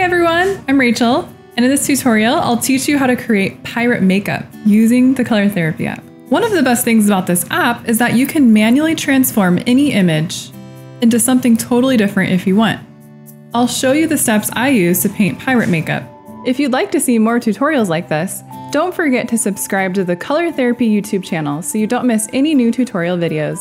Hey everyone, I'm Rachel, and in this tutorial, I'll teach you how to create pirate makeup using the Color Therapy app. One of the best things about this app is that you can manually transform any image into something totally different if you want. I'll show you the steps I use to paint pirate makeup. If you'd like to see more tutorials like this, don't forget to subscribe to the Color Therapy YouTube channel so you don't miss any new tutorial videos.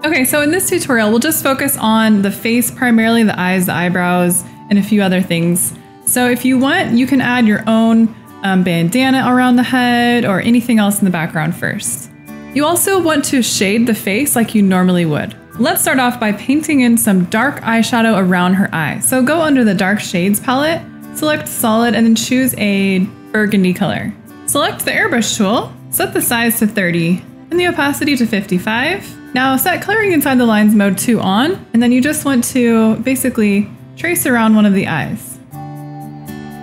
Okay, so in this tutorial, we'll just focus on the face, primarily the eyes, the eyebrows, and a few other things. So if you want, you can add your own bandana around the head or anything else in the background first. You also want to shade the face like you normally would. Let's start off by painting in some dark eyeshadow around her eye. So go under the dark shades palette, select solid, and then choose a burgundy color. Select the airbrush tool, set the size to 30 and the opacity to 55. Now set coloring inside the lines mode 2 on, and then you just want to basically trace around one of the eyes.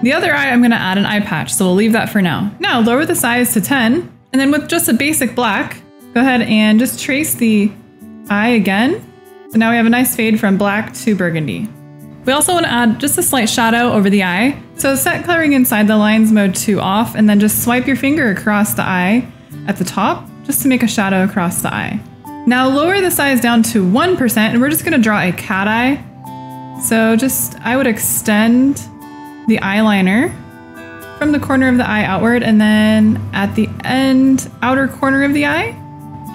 The other eye, I'm going to add an eye patch, so we'll leave that for now. Now lower the size to 10, and then with just a basic black, go ahead and just trace the eye again. So now we have a nice fade from black to burgundy. We also want to add just a slight shadow over the eye. So set coloring inside the lines mode 2 off, and then just swipe your finger across the eye at the top, just to make a shadow across the eye. Now lower the size down to 1%, and we're just going to draw a cat eye. So I would extend the eyeliner from the corner of the eye outward, and then at the end, outer corner of the eye,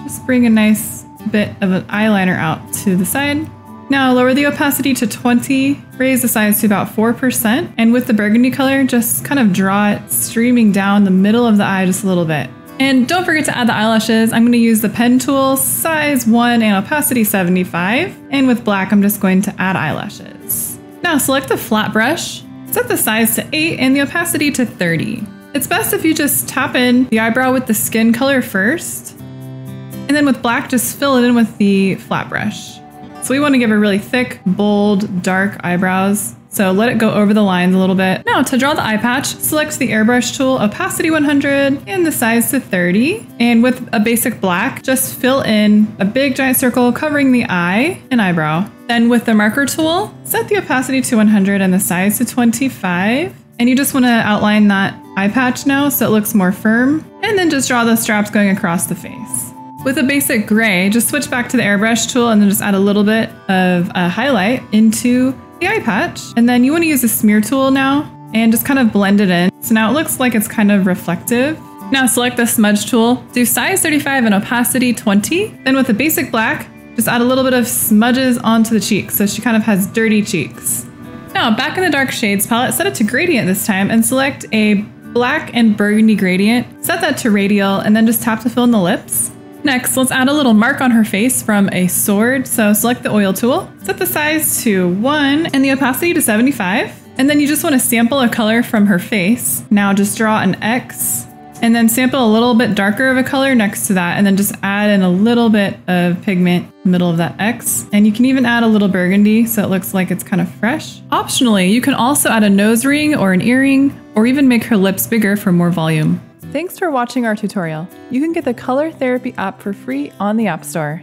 just bring a nice bit of an eyeliner out to the side. Now lower the opacity to 20, raise the size to about 4%, and with the burgundy color, just kind of draw it streaming down the middle of the eye just a little bit. And don't forget to add the eyelashes. I'm going to use the pen tool, size 1 and opacity 75. And with black, I'm just going to add eyelashes. Now select the flat brush, set the size to 8 and the opacity to 30. It's best if you just tap in the eyebrow with the skin color first. And then with black, just fill it in with the flat brush. So we want to give her really thick, bold, dark eyebrows. So let it go over the lines a little bit. Now to draw the eye patch, select the airbrush tool, opacity 100 and the size to 30. And with a basic black, just fill in a big giant circle covering the eye and eyebrow. Then with the marker tool, set the opacity to 100 and the size to 25. And you just want to outline that eye patch now so it looks more firm. And then just draw the straps going across the face. With a basic gray, just switch back to the airbrush tool and then just add a little bit of a highlight into the eye patch. And then you want to use the smear tool now and just kind of blend it in. So now it looks like it's kind of reflective. Now select the smudge tool, do size 35 and opacity 20. Then with the basic black, just add a little bit of smudges onto the cheeks so she kind of has dirty cheeks. Now back in the dark shades palette, set it to gradient this time and select a black and burgundy gradient. Set that to radial and then just tap to fill in the lips. Next, let's add a little mark on her face from a sword. So select the oil tool, set the size to 1 and the opacity to 75. And then you just want to sample a color from her face. Now just draw an X and then sample a little bit darker of a color next to that. And then just add in a little bit of pigment in the middle of that X. And you can even add a little burgundy so it looks like it's kind of fresh. Optionally, you can also add a nose ring or an earring or even make her lips bigger for more volume. Thanks for watching our tutorial. You can get the Color Therapy app for free on the App Store.